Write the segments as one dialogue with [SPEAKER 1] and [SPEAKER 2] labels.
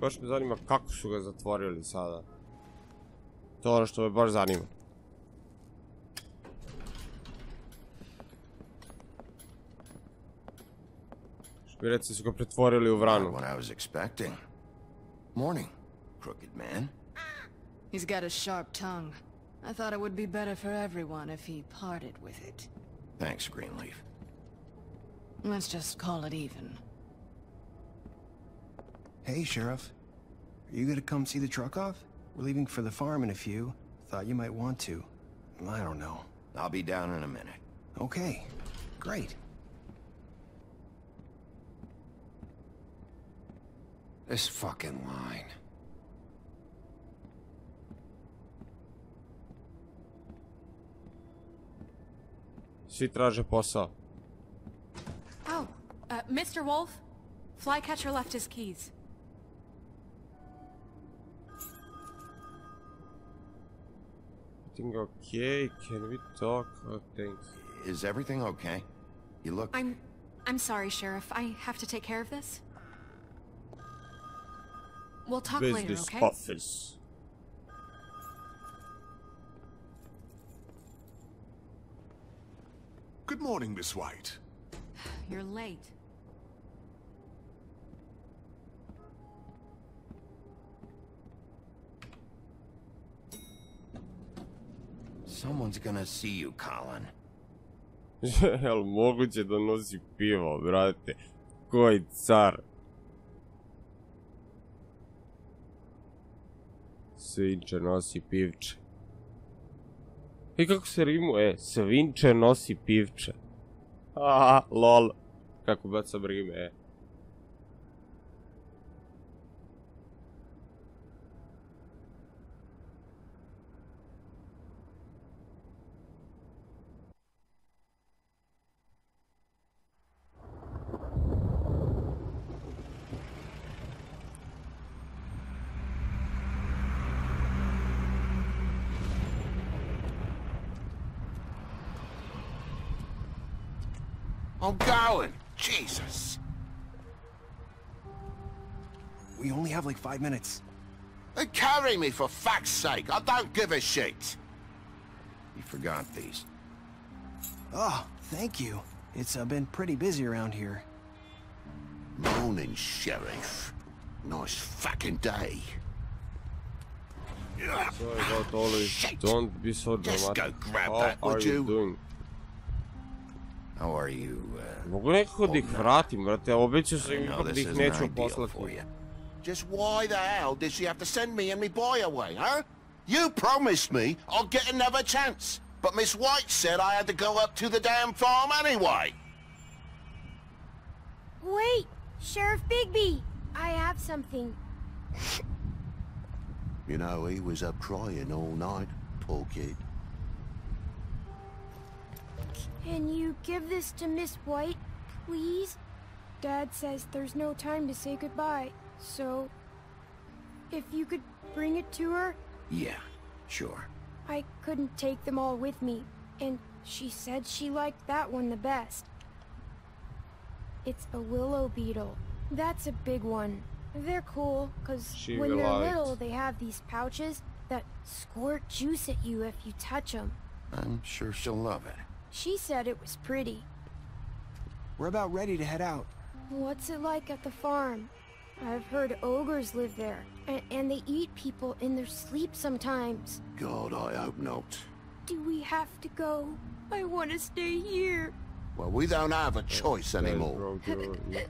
[SPEAKER 1] Baš me zanima kako su ga zatvorili sada. To je ono što me baš zanima. Špireci su ga pretvorili u vranu.
[SPEAKER 2] What I was expecting. Morning, crooked man.
[SPEAKER 3] He's got a sharp tongue. I thought it would be better for everyone if he parted with it.
[SPEAKER 2] Thanks, Greenleaf.
[SPEAKER 3] Let's just call it even.
[SPEAKER 4] Hey, Sheriff. Are you gonna come see the truck off? We're leaving for the farm in a few. Thought you might want to. I don't know.
[SPEAKER 2] I'll be down in a minute.
[SPEAKER 4] Okay. Great.
[SPEAKER 2] This fucking line.
[SPEAKER 1] Svi traže posao.
[SPEAKER 5] Oh, Mr. Wolf? Flycatcher left his keys.
[SPEAKER 1] Everything okay? Can we talk? Oh, thanks.
[SPEAKER 2] Is everything okay? You look...
[SPEAKER 5] I'm sorry, Sheriff. I have to take care of this. We'll talk later,
[SPEAKER 1] Business
[SPEAKER 5] okay?
[SPEAKER 1] office.
[SPEAKER 6] Good morning, Miss White.
[SPEAKER 5] You're late.
[SPEAKER 2] Someone's gonna see you, Colin.
[SPEAKER 1] Jel moguće da nosi pivo, brate? Koji car? Svinče nosi pivče. I kako se rimuje? Svinče nosi pivče. Aha, lol. Kako bacam rime,
[SPEAKER 2] I'm going! Jesus!
[SPEAKER 4] We only have like 5 minutes.
[SPEAKER 2] They carry me, for fuck's sake! I don't give a shit! You forgot these.
[SPEAKER 4] Oh, thank you. It's been pretty busy around here.
[SPEAKER 2] Morning, Sheriff. Nice fucking day.
[SPEAKER 1] Sorry about all this.
[SPEAKER 2] Shit.
[SPEAKER 1] Don't be so
[SPEAKER 2] Just
[SPEAKER 1] dramatic.
[SPEAKER 2] go grab
[SPEAKER 1] How
[SPEAKER 2] that,
[SPEAKER 1] are
[SPEAKER 2] would
[SPEAKER 1] you
[SPEAKER 2] you?
[SPEAKER 1] doing?
[SPEAKER 2] How are you,
[SPEAKER 1] Mogu nekako da ih vratim, brate. Obećao sam im
[SPEAKER 2] I know
[SPEAKER 1] ipak da
[SPEAKER 2] this
[SPEAKER 1] ih
[SPEAKER 2] isn't
[SPEAKER 1] neću
[SPEAKER 2] ideal
[SPEAKER 1] poslati.
[SPEAKER 2] for you. Just why the hell did she have to send me and me boy away, huh? You promised me I'll get another chance, but Miss White said I had to go up to the damn farm anyway.
[SPEAKER 7] Wait, Sheriff Bigby, I have something.
[SPEAKER 2] You know, he was up crying all night, poor kid.
[SPEAKER 7] Can you give this to Miss White, please? Dad says there's no time to say goodbye, so if you could bring it to her?
[SPEAKER 2] Yeah, sure.
[SPEAKER 7] I couldn't take them all with me, and she said she liked that one the best. It's a willow beetle. That's a big one. They're cool, because when they're little, they have these pouches that squirt juice at you if you touch them.
[SPEAKER 2] I'm sure she'll love it.
[SPEAKER 7] She said it was pretty.
[SPEAKER 4] We're about ready to head out.
[SPEAKER 7] What's it like at the farm? I've heard ogres live there, and they eat people in their sleep sometimes.
[SPEAKER 2] God, I hope not.
[SPEAKER 7] Do we have to go? I want to stay here.
[SPEAKER 2] Well, we don't have a choice anymore.
[SPEAKER 1] Yeah.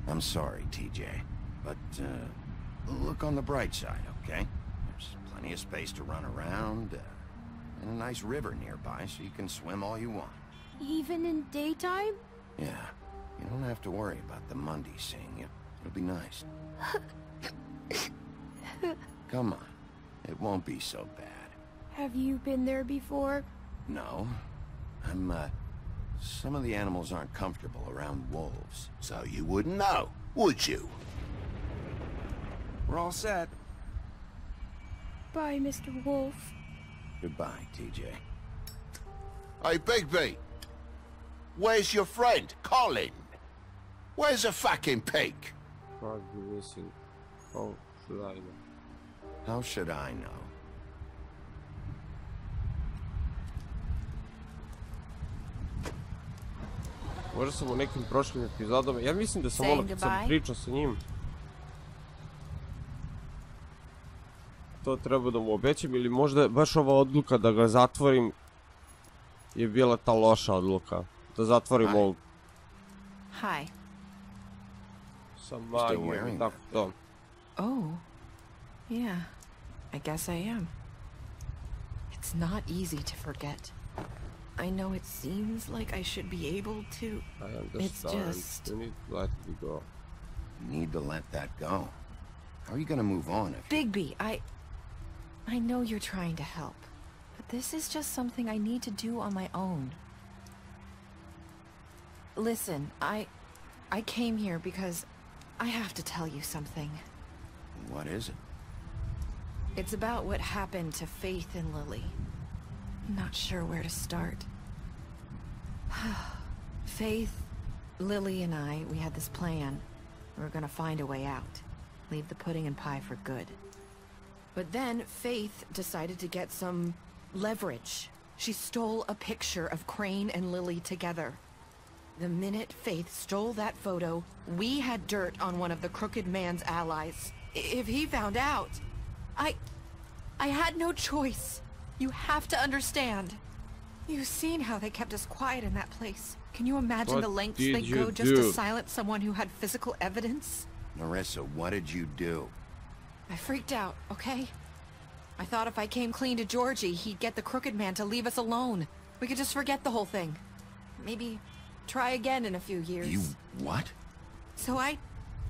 [SPEAKER 2] I'm sorry, TJ, but look on the bright side, okay? There's plenty of space to run around, and a nice river nearby so you can swim all you want.
[SPEAKER 7] Even in daytime?
[SPEAKER 2] Yeah, you don't have to worry about the Monday seeing you. It'll be nice. Come on, it won't be so bad.
[SPEAKER 7] Have you been there before?
[SPEAKER 2] No, some of the animals aren't comfortable around wolves. So you wouldn't know, would you?
[SPEAKER 4] We're all set.
[SPEAKER 7] Bye, Mr. Wolf.
[SPEAKER 2] Goodbye, TJ. Hey, Bigby! Where's your friend, Colin? Where's the fucking pig?
[SPEAKER 1] Probably missing. How should I know?
[SPEAKER 2] How should I know?
[SPEAKER 1] Možda sam u nekim prošlim epizodama, ja mislim da sam
[SPEAKER 5] Saying
[SPEAKER 1] ono kad sam
[SPEAKER 5] goodbye?
[SPEAKER 1] pričao sa njim. To treba da mu obećam ili možda baš ova odluka da ga zatvorim je bila ta loša odluka. Da zatvorim ovog
[SPEAKER 5] Hi.
[SPEAKER 1] sa magijom i tako to.
[SPEAKER 6] Oh, yeah, I guess I am. It's not easy to forget. I know it seems like I should be able to.
[SPEAKER 1] I understand.
[SPEAKER 6] just-
[SPEAKER 1] You need to let me go.
[SPEAKER 2] You need to let that go. How are you gonna move on if...
[SPEAKER 6] Bigby, I know you're trying to help, but this is just something I need to do on my own. Listen, I came here because I have to tell you something.
[SPEAKER 2] What is it?
[SPEAKER 6] It's about what happened to Faith and Lily. I'm not sure where to start. Faith, Lily, and we had this plan. We were gonna find a way out. Leave the pudding and pie for good. But then Faith decided to get some leverage. She stole a picture of Crane and Lily together. The minute Faith stole that photo, we had dirt on one of the crooked man's allies. If he found out, I had no choice. You have to understand. You've seen how they kept us quiet in that place. Can you imagine
[SPEAKER 1] What
[SPEAKER 6] the lengths
[SPEAKER 1] did
[SPEAKER 6] they
[SPEAKER 1] you
[SPEAKER 6] go just to
[SPEAKER 1] do?
[SPEAKER 6] silence someone who had physical evidence?
[SPEAKER 2] Narissa, what did you do?
[SPEAKER 6] I freaked out, okay? I thought if I came clean to Georgie, he'd get the crooked man to leave us alone. We could just forget the whole thing. Maybe try again in a few years.
[SPEAKER 2] You... what?
[SPEAKER 6] So I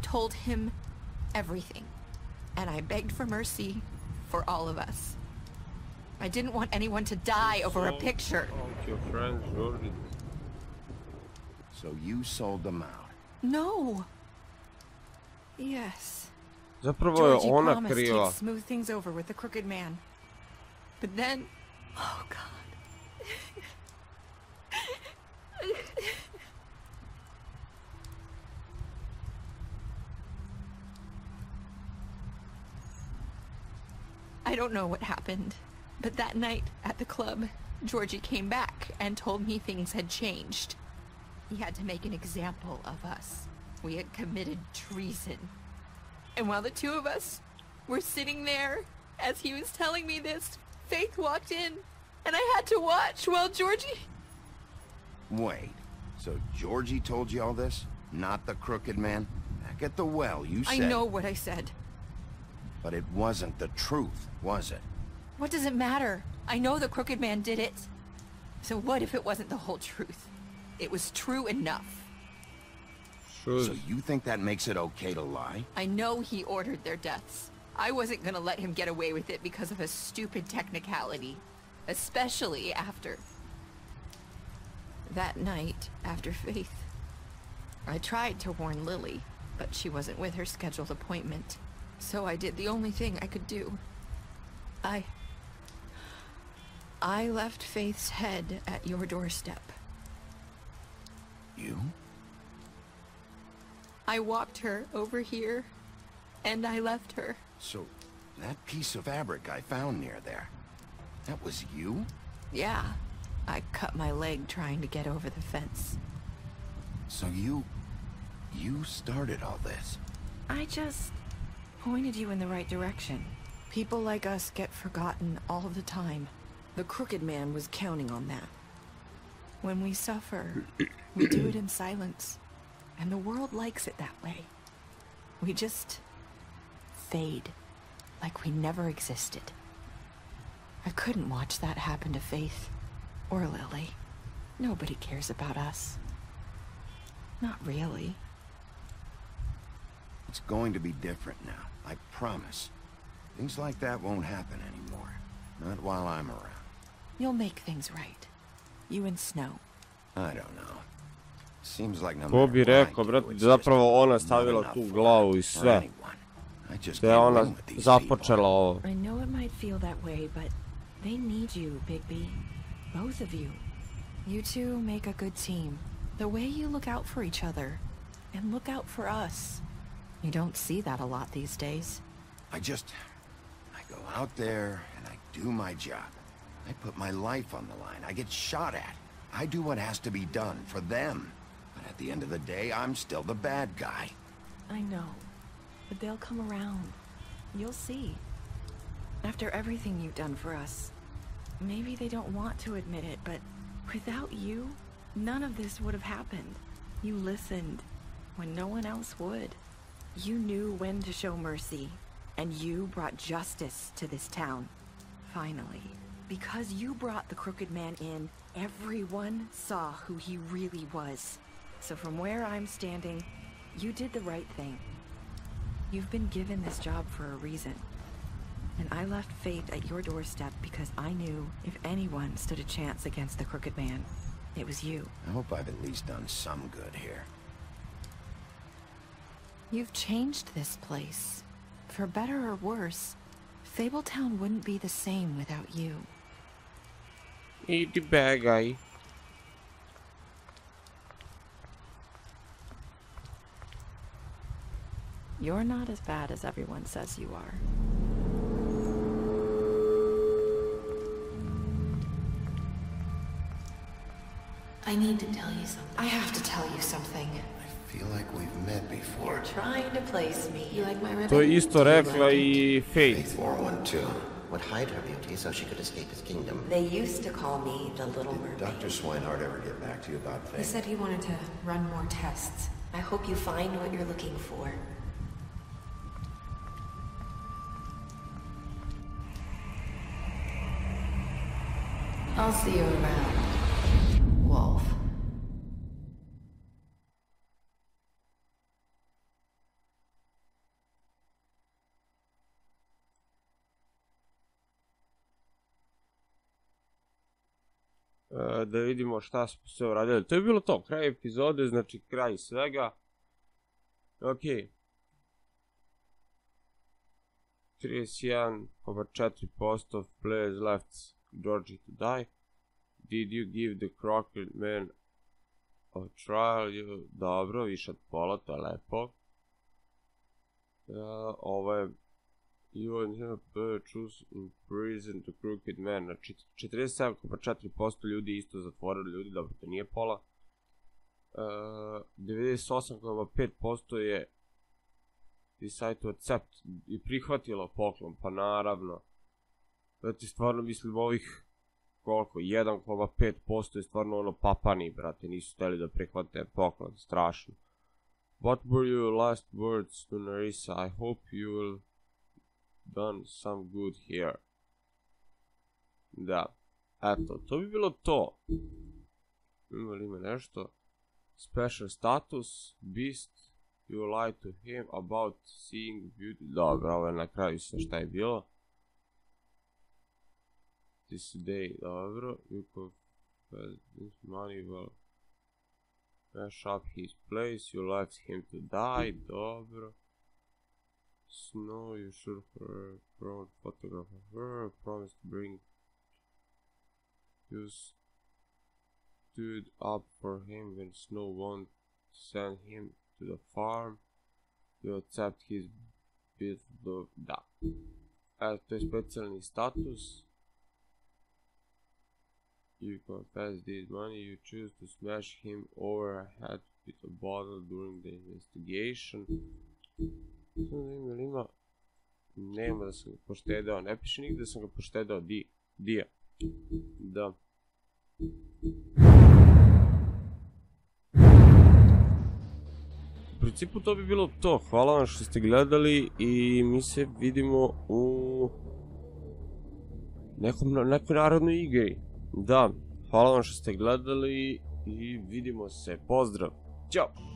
[SPEAKER 6] told him everything. And I begged for mercy for all of us. I didn't want anyone to die over a picture.
[SPEAKER 1] Oh, your friend Jordan.
[SPEAKER 2] So you sold them out.
[SPEAKER 6] No. Yes.
[SPEAKER 1] Zapravo je
[SPEAKER 6] Georgie
[SPEAKER 1] ona
[SPEAKER 6] promised
[SPEAKER 1] kriva.
[SPEAKER 6] he'd smooth things over with the crooked man. But then... Oh, God. I don't know what happened, but that night at the club, Georgie came back and told me things had changed. He had to make an example of us. We had committed treason. And while the two of us were sitting there, as he was telling me this, Faith walked in, and I had to watch while Georgie...
[SPEAKER 2] Wait, so Georgie told you all this? Not the crooked man? Back at the well, you said...
[SPEAKER 6] I know what I said.
[SPEAKER 2] But it wasn't the truth, was it?
[SPEAKER 6] What does it matter? I know the crooked man did it. So what if it wasn't the whole truth? It was true enough.
[SPEAKER 2] So you think that makes it okay to lie?
[SPEAKER 6] I know he ordered their deaths. I wasn't gonna let him get away with it because of a stupid technicality. Especially after... that night, after Faith. I tried to warn Lily, but she wasn't with her scheduled appointment. So I did the only thing I could do. I left Faith's head at your doorstep.
[SPEAKER 2] You?
[SPEAKER 6] I walked her over here, and I left her.
[SPEAKER 2] So, that piece of fabric I found near there, that was you?
[SPEAKER 6] Yeah, I cut my leg trying to get over the fence.
[SPEAKER 2] So you started all this?
[SPEAKER 6] I just pointed you in the right direction. People like us get forgotten all the time. The crooked man was counting on that. When we suffer, we do it in silence. And the world likes it that way. We just fade, like we never existed. I couldn't watch that happen to Faith or Lily. Nobody cares about us. Not really.
[SPEAKER 2] It's going to be different now, I promise. Things like that won't happen anymore. Not while I'm around.
[SPEAKER 6] You'll make things right. You and Snow.
[SPEAKER 2] I don't know. Seems like no
[SPEAKER 1] Ko bi
[SPEAKER 2] matter what I
[SPEAKER 1] rekao,
[SPEAKER 2] do,
[SPEAKER 1] brate,
[SPEAKER 2] it's
[SPEAKER 1] zapravo
[SPEAKER 2] just
[SPEAKER 1] ona
[SPEAKER 2] not
[SPEAKER 1] stavila
[SPEAKER 2] enough
[SPEAKER 1] tu
[SPEAKER 2] for
[SPEAKER 1] glavu i
[SPEAKER 2] her or
[SPEAKER 1] sve.
[SPEAKER 2] anyone. I just
[SPEAKER 1] Da je
[SPEAKER 2] can't
[SPEAKER 1] ona
[SPEAKER 2] win with these
[SPEAKER 1] započela ovo.
[SPEAKER 6] I know it might feel that way, but they need you, Bigby. Both of you. You two make a good team. The way you look out for each other, and look out for us. You don't see that a lot these days.
[SPEAKER 2] I go out there and I do my job. I put my life on the line. I get shot at. I do what has to be done for them. But at the end of the day, I'm still the bad guy.
[SPEAKER 6] I know, but they'll come around. You'll see. After everything you've done for us, maybe they don't want to admit it, but without you, none of this would have happened. You listened when no one else would. You knew when to show mercy, and you brought justice to this town. Finally. Because you brought the crooked man in, everyone saw who he really was. So from where I'm standing, you did the right thing. You've been given this job for a reason. And I left Faith at your doorstep because I knew if anyone stood a chance against the crooked man, it was you.
[SPEAKER 2] I hope I've at least done some good here.
[SPEAKER 6] You've changed this place. For better or worse, Fabletown wouldn't be the same without you.
[SPEAKER 1] Eat the bad guy.
[SPEAKER 6] You're not as bad as everyone says you are.
[SPEAKER 8] I need to tell you something.
[SPEAKER 6] I have to tell you something.
[SPEAKER 2] I feel like we've met before.
[SPEAKER 8] You're trying to place me. You like my ribbon?
[SPEAKER 1] To je isto rekla I Faith.
[SPEAKER 2] Faith wore one too.
[SPEAKER 9] Would hide her beauty so she could escape his kingdom.
[SPEAKER 8] They used to call me the Little Mermaid.
[SPEAKER 2] Dr. Swinehart ever get back to you about Faith?
[SPEAKER 8] He said he wanted to run more tests. I hope you find what you're looking for. I'll see you around, Wolf.
[SPEAKER 1] Da vidimo šta smo sve uradili. To je bilo to, kraj epizode, znači kraj svega. Ok. 31,4% of players left Georgie to die. Did you give the crooked man a trial? Dobro, više od pola, to je lepo. Ovo je you and him choose in prison the crooked man. Znači 47,4% ljudi isto zatvorili ljudi, dobro, to nije pola. 98,5% je decide to accept i prihvatilo poklon, pa naravno. Znači stvarno mislim ovih koliko, 1,5% je stvarno ono papani, brate, nisu htjeli da prihvate poklon, strašno. What were your last words to Narissa? I hope you will done some good here. Da, eto, to bi bilo to. Ima li ima nešto? Special status, Beast, you lied to him about seeing beauty. Dobro, ovo je na kraju sve šta je bilo. This day, dobro, you confess this money will smash up his place, you left him to die, dobro. Snow, you should have brought photograph of her, promised to bring. You stood up for him when Snow won't send him to the farm. You accept his bid of da. To je specijalni status. You confess this money, you choose to smash him over a head with a bottle during the investigation. Ima, nema da sam ga poštedao, ne piše nigde da sam ga poštedao, dija, da. U principu to bi bilo to, hvala vam što ste gledali i mi se vidimo u nekoj narodnoj igri, da, hvala vam što ste gledali i vidimo se, pozdrav, ćao!